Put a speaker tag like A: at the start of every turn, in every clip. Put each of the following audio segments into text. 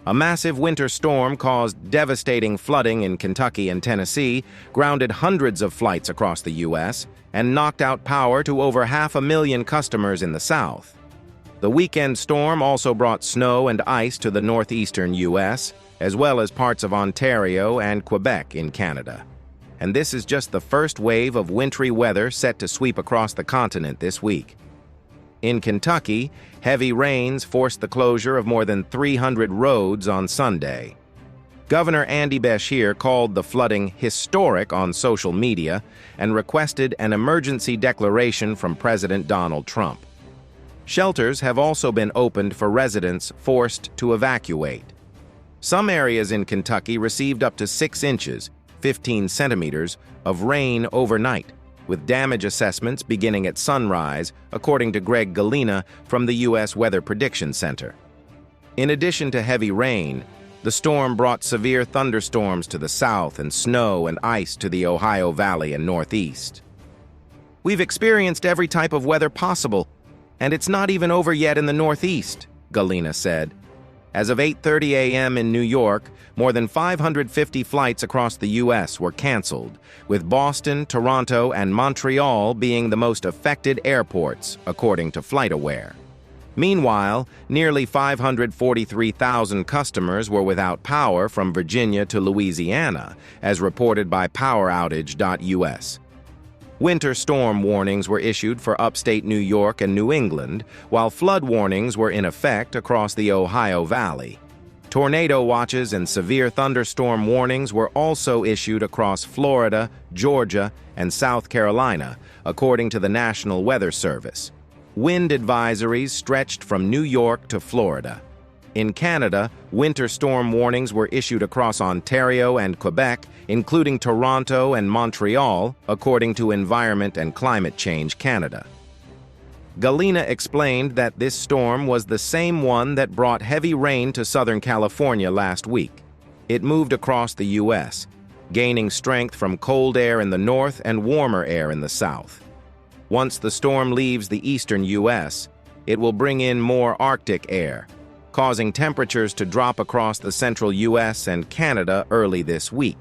A: A massive winter storm caused devastating flooding in Kentucky and Tennessee, grounded hundreds of flights across the U.S., and knocked out power to over 500,000 customers in the South. The weekend storm also brought snow and ice to the northeastern U.S., as well as parts of Ontario and Quebec in Canada. And this is just the first wave of wintry weather set to sweep across the continent this week. In Kentucky, heavy rains forced the closure of more than 300 roads on Sunday. Governor Andy Beshear called the flooding historic on social media and requested an emergency declaration from President Donald Trump. Shelters have also been opened for residents forced to evacuate. Some areas in Kentucky received up to 6 inches, 15 centimeters, of rain overnight, with damage assessments beginning at sunrise, according to Greg Galena from the U.S. Weather Prediction Center. In addition to heavy rain, the storm brought severe thunderstorms to the south and snow and ice to the Ohio Valley and Northeast. "We've experienced every type of weather possible, and it's not even over yet in the Northeast," Galena said. As of 8:30 a.m. in New York, more than 550 flights across the U.S. were canceled, with Boston, Toronto, and Montreal being the most affected airports, according to FlightAware. Meanwhile, nearly 543,000 customers were without power from Virginia to Louisiana, as reported by PowerOutage.us. Winter storm warnings were issued for upstate New York and New England, while flood warnings were in effect across the Ohio Valley. Tornado watches and severe thunderstorm warnings were also issued across Florida, Georgia, and South Carolina, according to the National Weather Service. Wind advisories stretched from New York to Florida. In Canada, winter storm warnings were issued across Ontario and Quebec, including Toronto and Montreal, according to Environment and Climate Change Canada. Galena explained that this storm was the same one that brought heavy rain to Southern California last week. It moved across the U.S., gaining strength from cold air in the north and warmer air in the south. Once the storm leaves the eastern U.S., it will bring in more Arctic air, causing temperatures to drop across the central U.S. and Canada early this week.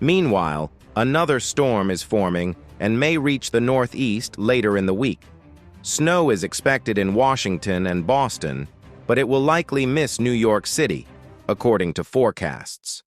A: Meanwhile, another storm is forming and may reach the northeast later in the week. Snow is expected in Washington and Boston, but it will likely miss New York City, according to forecasts.